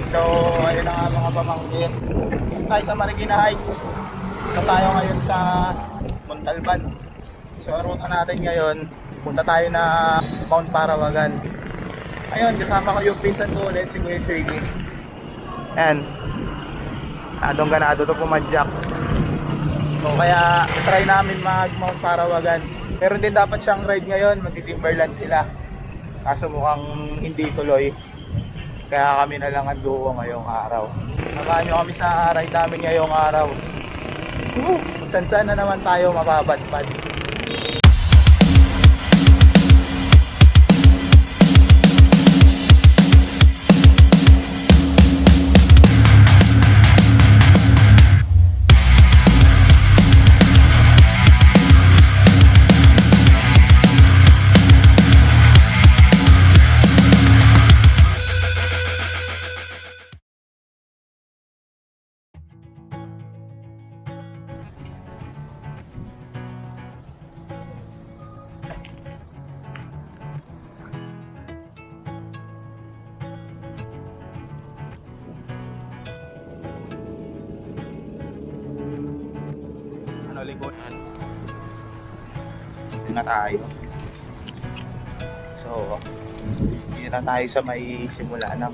So, ayun na nga mga pamangkin. Tayo sa Marikina Heights. So, tayo ngayon sa Montalban. So, ang ruta natin ngayon, punta tayo na Mount Parawagan. Ayun, kasama ko yung pinsan ko ulit, si Kuya Shirley. Ayan. Adong ganado to pumadyak. So, kaya try namin mag Mount Parawagan. Meron din dapat siyang ride ngayon, magti-Timberland sila. Kaso mukhang hindi tuloy. Kaya kami na lang ang duo ngayong araw. Samahan nyo kami sa ride namin ngayong araw. Saan na naman tayo mababadpad. Lingkuran. Dito na tayo. So, dito na tayo sa may simula ng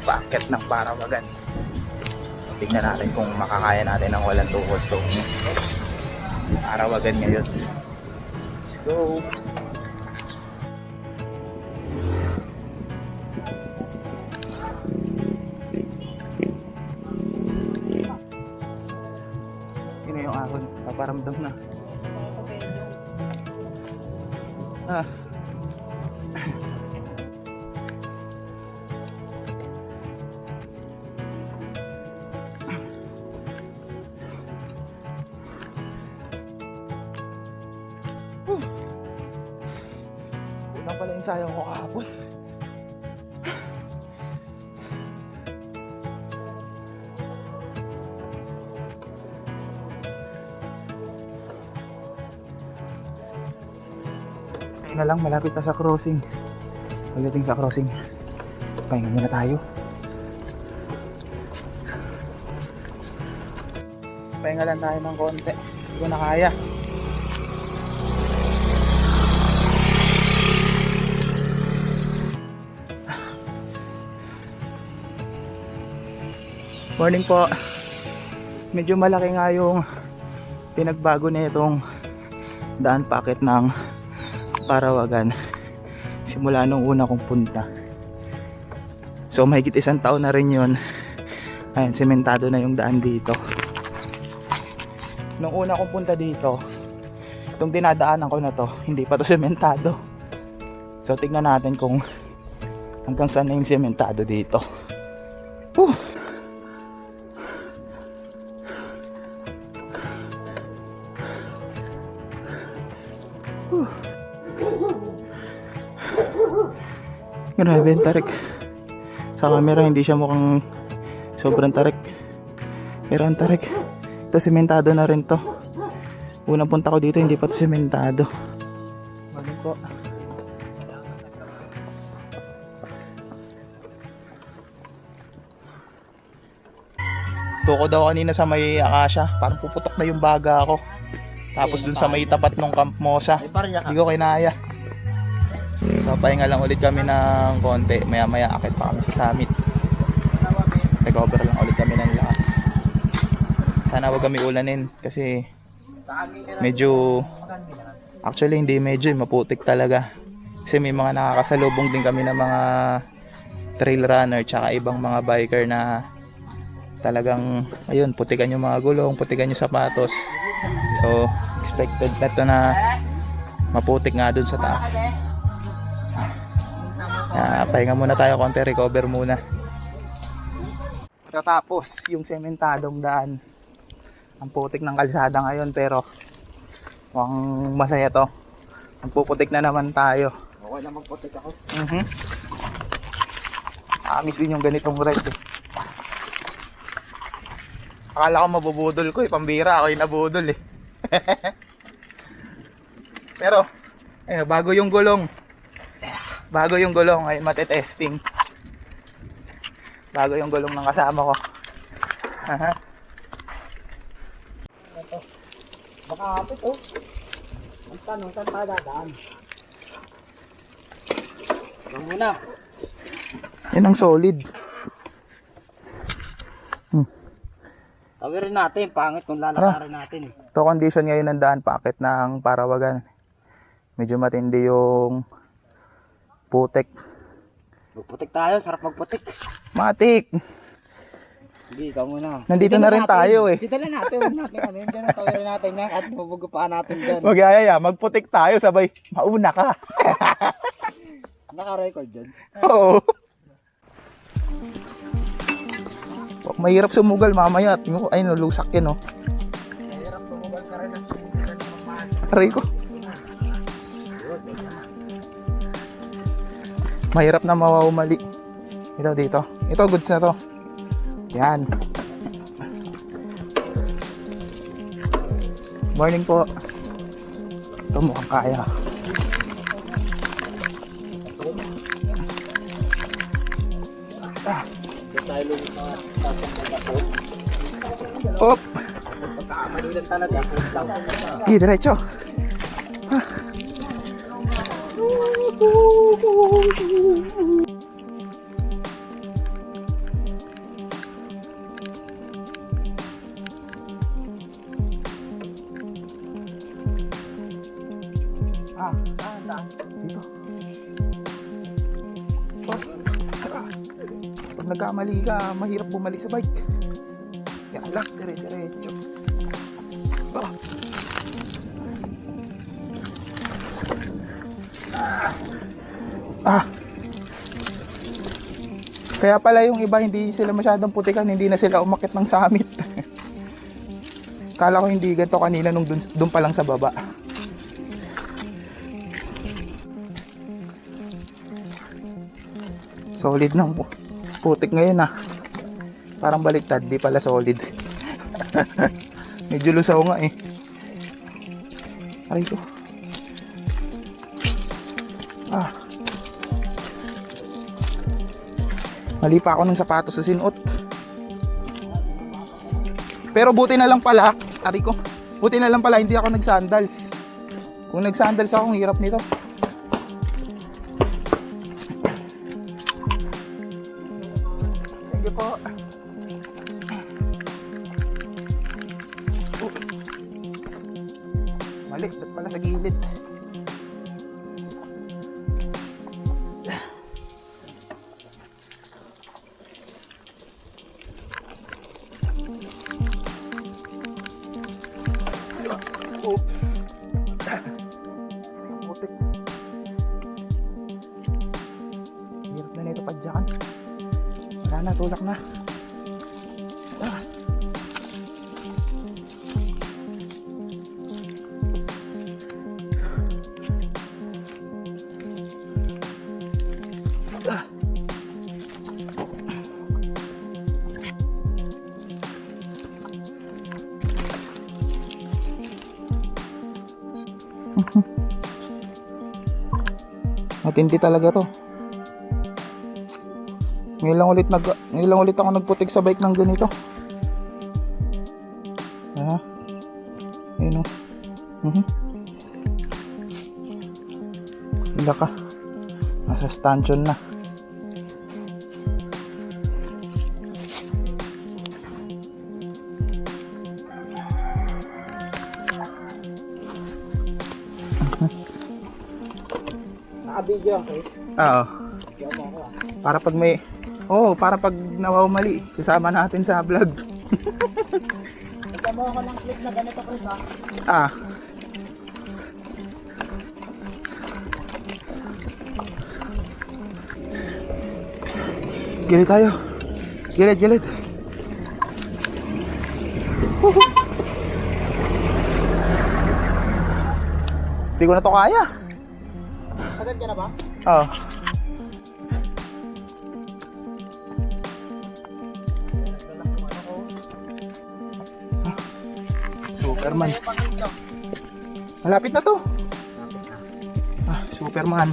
paakyat ng Parawagan. Tingnan natin kung makakaya natin ng walang tuhod to Parawagan ngayon. Let's go! Yung ahon, paparamdam na. Kulang pala yung sayang ko kahapon. Na lang, malapit na sa crossing. Pagdating sa crossing, pahinga muna tayo. Pahinga lang tayo ng konti. Hindi ko na kaya. Morning po. Medyo malaki nga yung pinagbago na itong daan packet ng Parawagan simula nung una kong punta. So mahigit 1 taon na rin yun. Ayan, sementado na yung daan dito. Nung una kong punta dito, itong dinadaanan ko na to, hindi pa to sementado. So tignan natin kung hanggang saan na yung sementado dito. Grabe yung tarik. Sa camera hindi siya mukhang sobrang tarik, pero ang tarik. Ito sementado na rin to. Unang punta ko dito hindi pa to sementado. Morning po. Tuko daw kanina sa may Akasya, parang puputok na yung baga ako. Tapos dun sa may tapat ng Camp Mosa, hindi ko kinaya. So pahinga lang ulit kami ng konti. Maya maya akit pa kami sa summit. Recover lang ulit kami ng lakas. Sana wag kami ulanin kasi medyo, actually hindi medyo, maputik talaga. Kasi may mga nakakasalubong din kami ng mga trail runner tsaka ibang mga biker na talagang ayun, putikan yung mga gulong, putikan yung sapatos. So expected na to na maputik nga dun sa taas. Pahinga muna tayo konti, recover muna. Tapos yung sementadong daan, ang putik ng kalsada ngayon, pero mukhang masaya to. Magpuputik na naman tayo. Okay na magputik ako. Amis din yung ganitong ride eh. Akala ko mabubudol ko eh, pambira ako yung nabudol eh. Pero bago yung gulong. Bago yung gulong ay matetesting. Bago yung gulong ng kasama ko. Aha. Ito. Baka hapit oh. Ang tanong, saan tayo dadaan? Ito muna. Yan ang solid. Tawirin natin, pangit kung lalakarin natin eh. Ito condition ngayon ng daan, paakit ng Parawagan. Medyo matindi yung putik. Magputik tayo, sarap magputik. Matik! Sige, ikaw muna. Nandito na rin tayo eh. Dito lang natin, huwag natin ano yun. Diyan ang tawirin natin yan at mabugupaan natin dyan. Magyayaya, magputik tayo sabay. Mauna ka. Naka-record dyan. Oo. Mahirap sumugal mamaya. Tingnan ko, ay nulusak yan oh. Mahirap tumugal ka rin ang sumugal ng mahal. Aray ko. Mahirap na mawawmali. Ito dito. Ito goods na to. Yan. Morning po. Ito mukhang kaya. Tayo lumit na tapos. Op! Pagkakamali lang talaga. Diretso. Dito. Pag nagkamali ka, mahirap bumalik sa bike. Yan lang, diretso. Kaya pala yung iba hindi sila masyadong putikan, hindi na sila umakyat ng summit. Kala ko hindi ganito kanina nung dun pa lang sa baba. Solid ng putik ngayon ah. Parang baliktad, di pala solid. Medyo lusaw nga eh. Aray ko. Mali pa ako ng sapatos sa sinuot. Pero buti na lang pala, aray ko. Buti na lang pala hindi ako nag-sandals. Kung nag-sandals ako, ang hirap nito. Thank you po. Mali, ba't pala sa gilid? Oops. Putik. Hirap na nito padyakan. Wala na, tulak na. Matindi talaga to. Ngayon lang ulit ako nagputik sa bike ng ganito. Ayun oh. Hila ka. Nasa stanchion na. Naka-video okay? Oo. Video mo ako ah. Para pag may para pag nawawmali, kasama natin sa vlog. Nagkamo ako ng clip na ganito Chris ah. Gilid tayo. Gilid. Hindi ko na to kaya. Agad ka na ba? Oo. Superman. Malapit na to. Superman.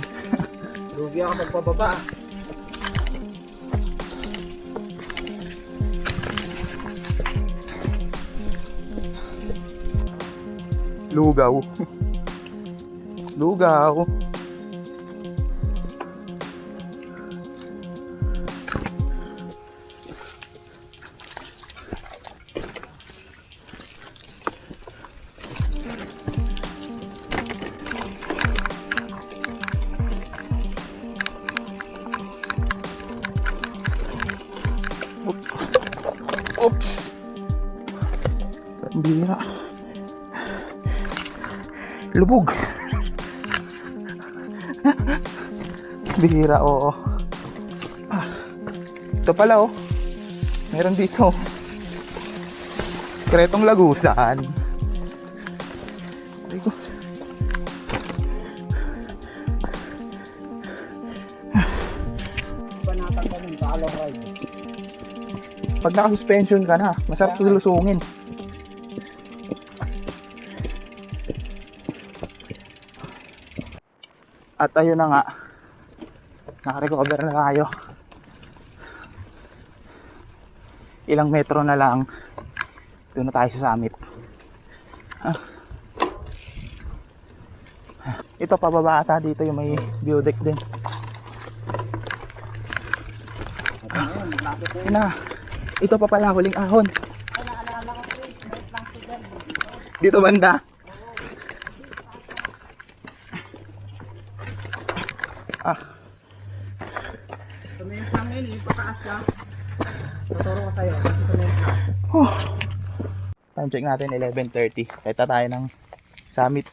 Lugi ako magpababa. Lugaw. Lugaw. Oops. Bira. Lubog. Bira, oo. Ito pala, oh. Meron dito. Kretong lagusan. Ay ko. Panatang ka nun, paalong ride. Pag naka-suspension ka na, masarap lusungin. At ayun na nga, naka-recover na tayo. Ilang metro na lang, doon na tayo sa summit. Ito pababa ata dito yung may view deck din. Ayun na, ito pa pala huling ahon. Dito banda. Tumingin lang ngayon, ipataas lang. Tuturo ko sa'yo, tumingin lang. Time check natin 11:30. Kita tayo ng summit.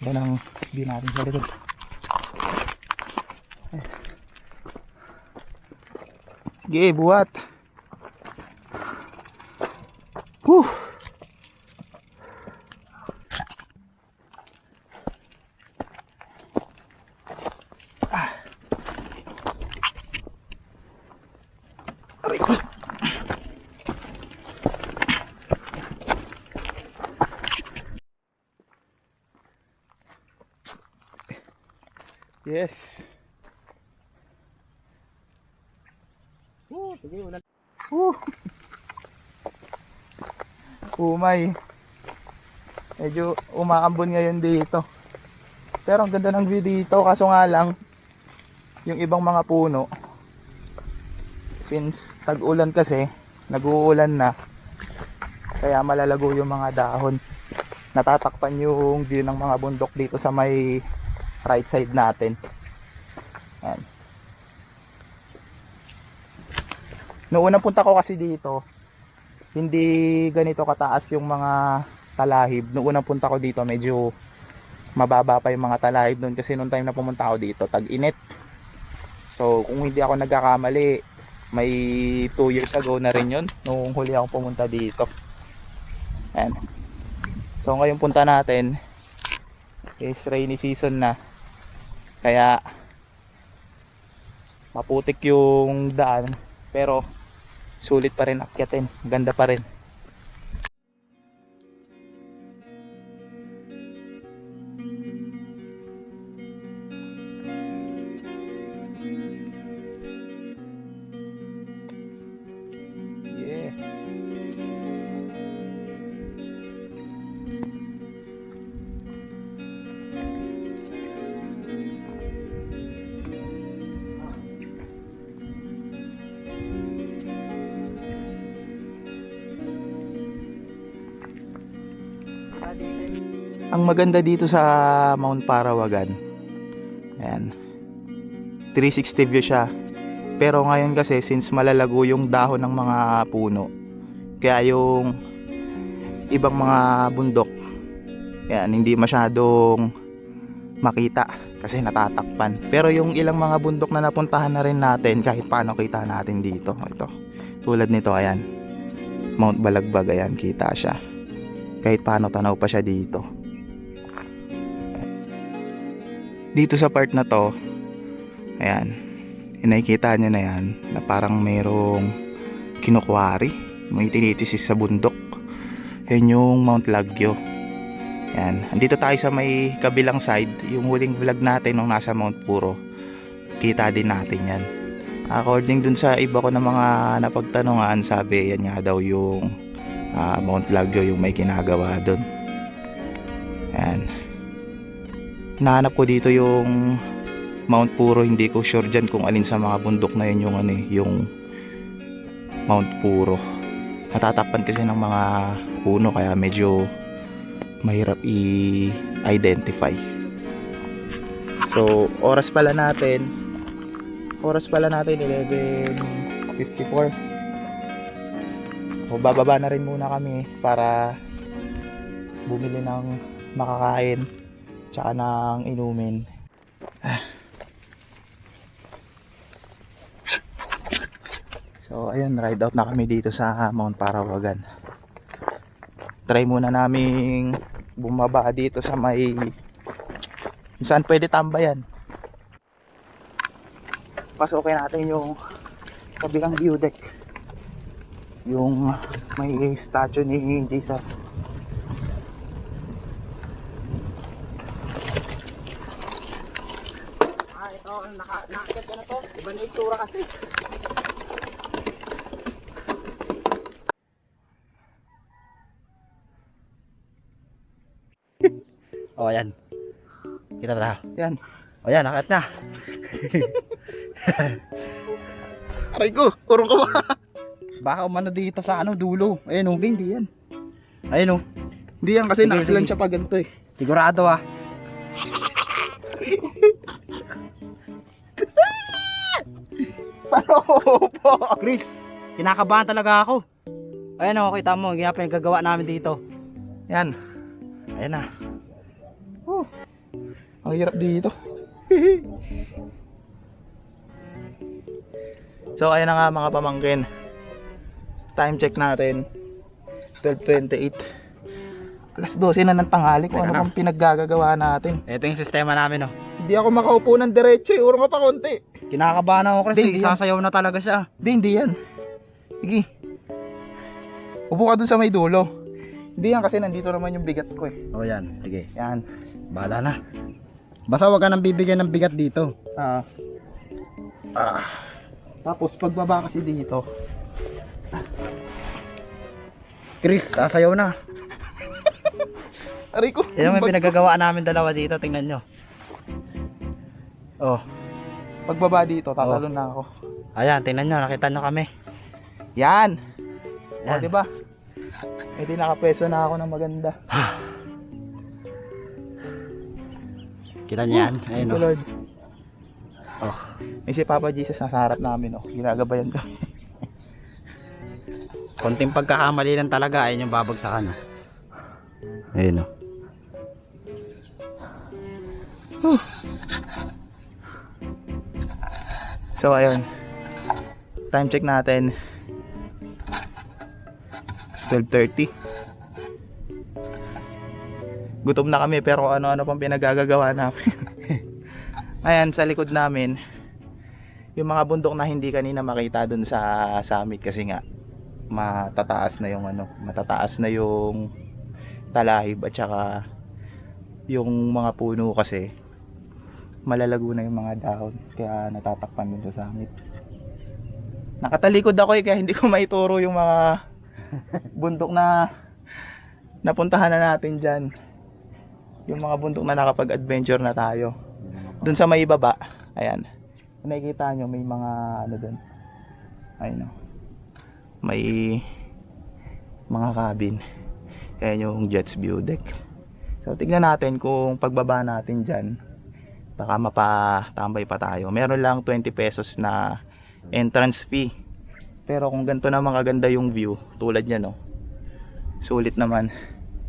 Yan ang view natin sa likod. Sige, buhat. Whew. Aray ko. Yes. Sige, wala. Umay. Medyo umaambon ngayon dito. Pero ang ganda ng view dito, kaso nga lang yung ibang mga puno, since tag-ulan kasi, nag-uulan na, kaya malalago yung mga dahon. Natatakpan yung view ng mga bundok dito sa may right side natin. Yan. Noong unang punta ko kasi dito, hindi ganito kataas yung mga talahib. Noong unang punta ko dito, medyo mababa pa yung mga talahib doon kasi noong time na pumunta ako dito, tag-init. So kung hindi ako nagkakamali, may 2 years ago na rin yun nung huli ako pumunta dito. Ayan. So ngayon punta natin is rainy season na, kaya maputik yung daan, pero sulit pa rin akyatin, ganda pa rin. Yeah. Ang maganda dito sa Mount Parawagan, ayan, 360 view siya. Pero ngayon kasi, since malalago yung dahon ng mga puno, kaya yung ibang mga bundok, ayan, hindi masyadong makita kasi natatakpan. Pero yung ilang mga bundok na napuntahan na rin natin, kahit paano kita natin dito. Ito, tulad nito, ayan, Mount Balagbag, ayan, kita siya. Kahit paano tanaw pa siya dito. Dito sa part na to, ayan, nakikita nyo na yan, na parang mayroong kinukwari, may tinitisis sa bundok. Yan yung Mount Lagyo. Ayan, andito tayo sa may kabilang side. Yung huling vlog natin nung nasa Mount Puro, kita din natin yan. According dun sa iba ko na mga napagtanungan, sabi yan nga daw yung Mount Lagyo yung may ginagawa doon. Ayan. Hinahanap ko dito yung Mount Puro. Hindi ko sure dyan kung alin sa mga bundok na yun yung yung Mount Puro. Natatakpan kasi ng mga puno kaya medyo mahirap i-identify. So oras pala natin 11:54. So bababa na rin muna kami para bumili ng makakain tsaka ng inumin. So ayun, ride out na kami dito sa Mount Parawagan. Try muna naming bumaba dito sa may kung saan pwede tambayan. Pasukin natin yung kabilang view deck, yung may statue ni Jesus. Ito, nakakit ko na to. Iba na itsura kasi. Oh, ayan. Kita ba? Yan. Oh, ayan, nakit na. Aray ko, kurong ka ba? Baka umano dito sa dulo. Ayun oh. Hindi yan. Ayun oh. Hindi yan kasi Sige, nakasilan sige. siya pa ganito eh. Sigurado ah. Pero po. Chris, kinakabahan talaga ako. Ayun oh, kita mo, gagawa namin dito. Yan. Ayun na. Ang hirap dito. So ayun na nga mga pamangkin. Time check natin 12:28. Alas 12 na ng tanghali kung Teka ano na. pang pinaggagawa natin. Ito yung sistema namin oh. Hindi ako makaupo ng diretso eh. Urong ka pa konti. Kinakabahan ako Chris, Hindi, sasayaw na talaga siya. Hindi yan. Sige. Upo ka dun sa may dulo. Hindi yan kasi nandito naman yung bigat ko eh. Oh, yan. Sige. Yan. Bahala na. Basta wag ka nang bibigyan ng bigat dito. Tapos pagbaba kasi dito. Chris, sasayaw na. Aray ko. Yan yung pinagagawa namin dalawa dito, tingnan nyo. Oh, Pagbaba dito, tatalon na ako. ayan, tingnan nyo, nakita nyo kami. Yan. O, Yan. diba? Eh di nakapwesto na ako ng maganda. Kita nyo yan? Ayun Thank you, oh. Lord. Oh. May si Papa Jesus nasa harap namin, oh. Ginagabayan ko. Konting pagkakamali lang talaga, ayun yung babagsakan oh. Ayun oh. So ayun. Time check natin 12:30. Gutom na kami pero ano-ano pang pinagagagawa namin. Ayan sa likod namin yung mga bundok na hindi kanina makita dun sa summit kasi nga matataas na yung matataas na yung talahib at saka yung mga puno kasi malalago na yung mga dahon kaya natatakpan dun sa summit. Nakatalikod ako kaya hindi ko maituro yung mga bundok na napuntahan na natin dyan, yung mga bundok na nakapag-adventure na tayo. Dun sa may baba, ayan, nakikita nyo may mga dun, ayun o, may mga cabin. Ayan yung Jets view deck. So tignan natin kung pagbaba natin dyan baka mapatambay pa tayo. Meron lang 20 pesos na entrance fee. Pero kung ganito naman kaganda yung view, tulad niya no, sulit naman.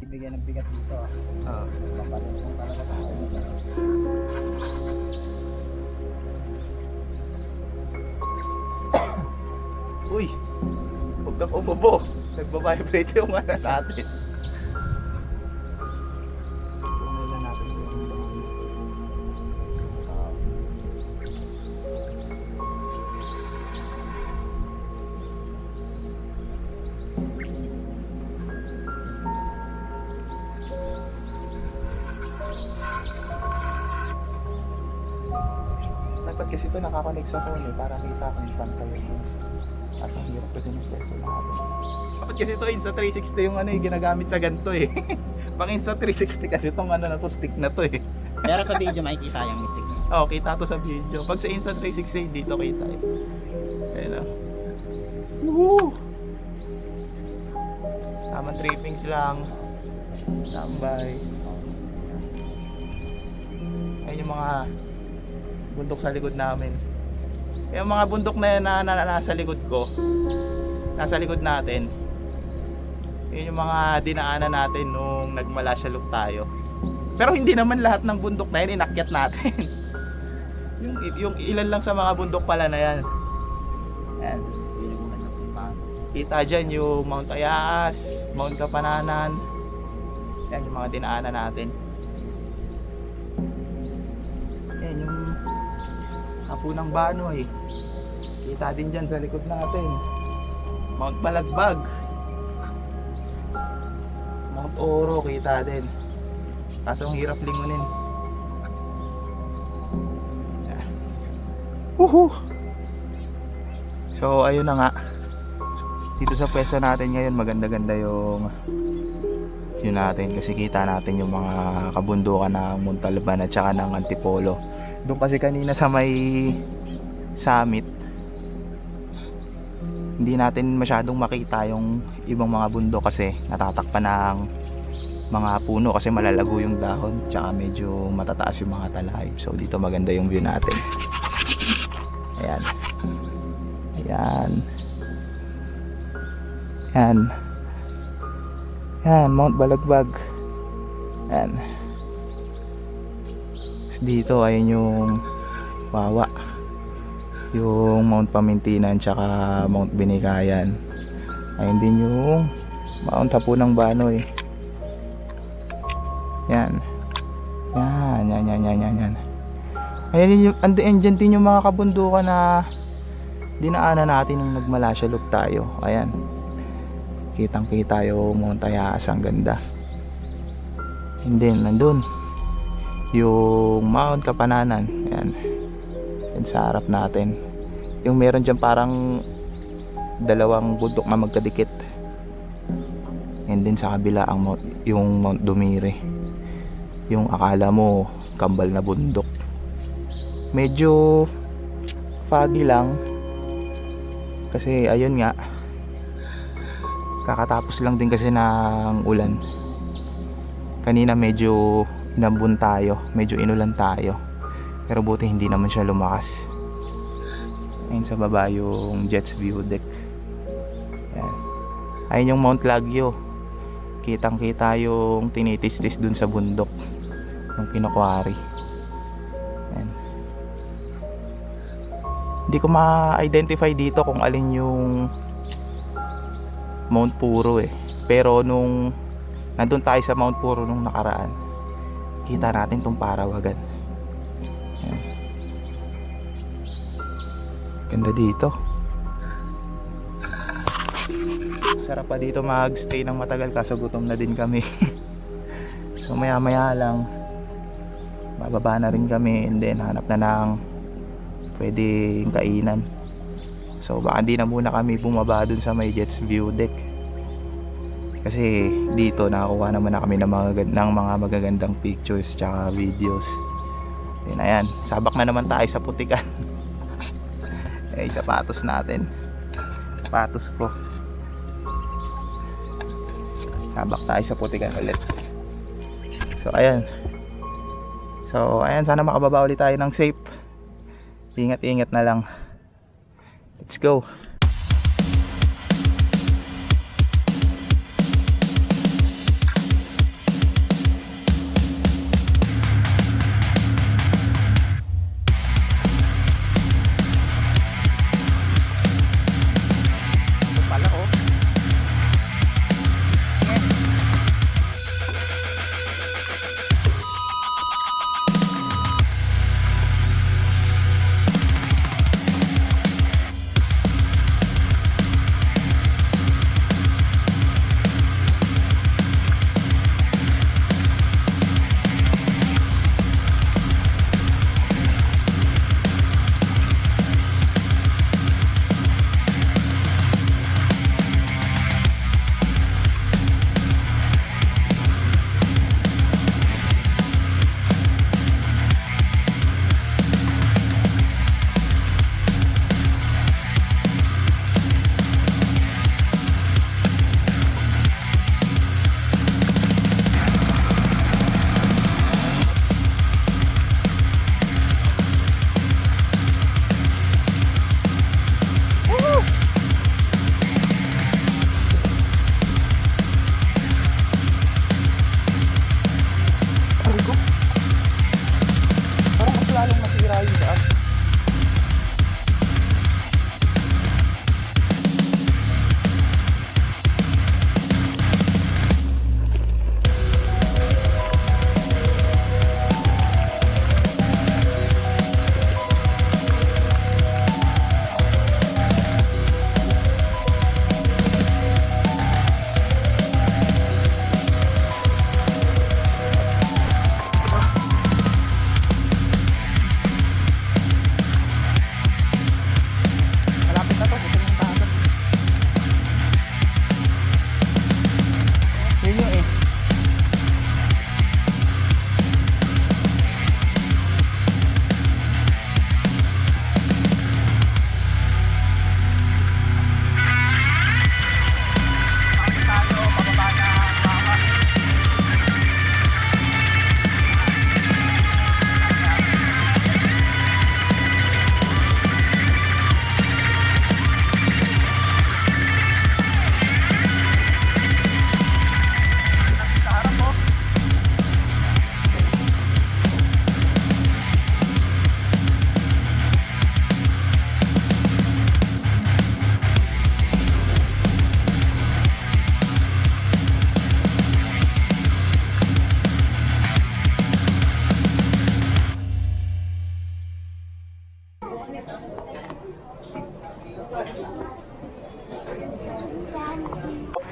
Bibigyan ng bigat dito ah. Papalutong talaga tayo. Uy, huwag na po, nagbabibrate yung natin. Dapat kasi ito nakakonect sa phone eh, para kita kung pantay yun. Kaso ang hirap kasi ng peso natin. Dapat kasi ito Insta360 yung ano eh, ginagamit sa ganito eh. Pang Insta360 kasi itong ano na to, stick na to eh. Pero sa video makikita yung mistake niya. Oo, kita to sa video. Pag sa Insta360 dito kita eh. Ayun o. Woohoo! Tamang trippings lang. Tambay. Ayun yung mga bundok sa likod namin. Yung mga bundok na yan na nasa likod ko, nasa likod natin, yun yung mga dinaanan natin nung nagmalashalok tayo. Pero hindi naman lahat ng bundok na yan inakyat natin. yung ilan lang sa mga bundok pala na yan. Ayan. Kita dyan yung Mount Ayaas, Mount Kapananan. Yan yung mga dinaanan natin. Yan yung Hapunang Banoy. Kita din dyan sa likod natin. Mount Balagbag, Mount Oro kita din. Kaso ang hirap lingunin. Woohoo! So ayun na nga. Dito sa pwesto natin ngayon maganda-ganda yung yun natin kasi kita natin yung mga kabundukan ng Montalban at saka ng Antipolo. Doon kasi kanina sa may summit hindi natin masyadong makita yung ibang mga bundok kasi natatakpan ng mga puno kasi malalago yung dahon tsaka medyo matataas yung mga talayib. So dito maganda yung view natin. Ayan. Ayan. Ayan. Ayan, Mount Balagbag. Ayan. Dito ayun yung Wawa, yung Mount Pamintinan tsaka Mount Binikayan. Ayun din yung Mount Hapunang Banoy. Yan. Yan. Ayun yung andyan din yung mga kabundukan na dinaanan natin nung nagmalashalok tayo. Ayan. Kitang kita yung Mount Ayaas, ang ganda. And then nandun yung Mount Kapananan. Ayan. Yan sa harap natin. Yung meron dyan parang dalawang bundok na magkadikit. And then sa kabila yung Mount Dumire. Yung akala mo kambal na bundok. Medyo foggy lang. Kasi ayun nga. Kakatapos lang din kasi ng ulan. Kanina medyo nambun tayo, medyo inulan tayo. Pero buti hindi naman siya lumakas. Ayun sa baba yung Jets View Deck. Ayan. Ayun yung Mount Lagyo. Kitang kita yung tinitis-tis dun sa bundok ng Kinokwari. Ayan. Hindi ko ma-identify dito kung alin yung Mount Puro eh. Pero nung nandun tayo sa Mount Puro nung nakaraan, kita natin tong Parawagan. Ayan. Ganda dito. Sarap pa dito mag-stay ng matagal kaso gutom na din kami. So maya maya lang bababa na rin kami and then hanap na ng pwedeng kainan. So baka di na muna kami bumaba dun sa may Jets View Deck. Kasi dito nakakuha naman na kami ng mga magagandang pictures tsaka videos. Then ayan, sabak na naman tayo sa putikan. Eh, sapatos natin. Sapatos ko. Sabak tayo sa putikan ulit. So ayan. Sana makababa ulit tayo ng safe. Ingat-ingat na lang. Let's go.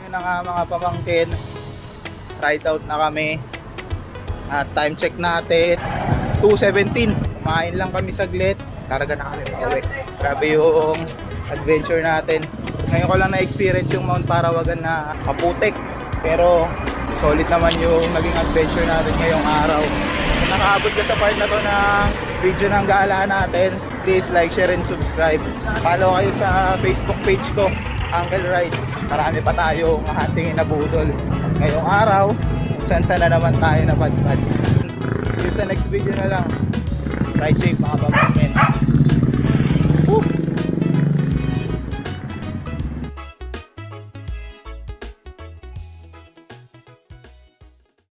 Yun na nga mga pamangkin, ride out na kami at time check natin 2:17. Kumain lang kami saglit, karga na kami pauwi. Grabe yung adventure natin. Ngayon ko lang na-experience yung Mount Parawagan na kaputik, pero solid naman yung naging adventure natin ngayong araw. Kung nakaabot ka sa part na to ng video ng gala natin, please like, share, and subscribe. Follow kayo sa Facebook page ko, Uncle Rides. Marami pa tayong hatingin na budol ngayong araw. Saan na naman tayo napadpad. See you sa next video na lang. Ride safe mga pamangkin.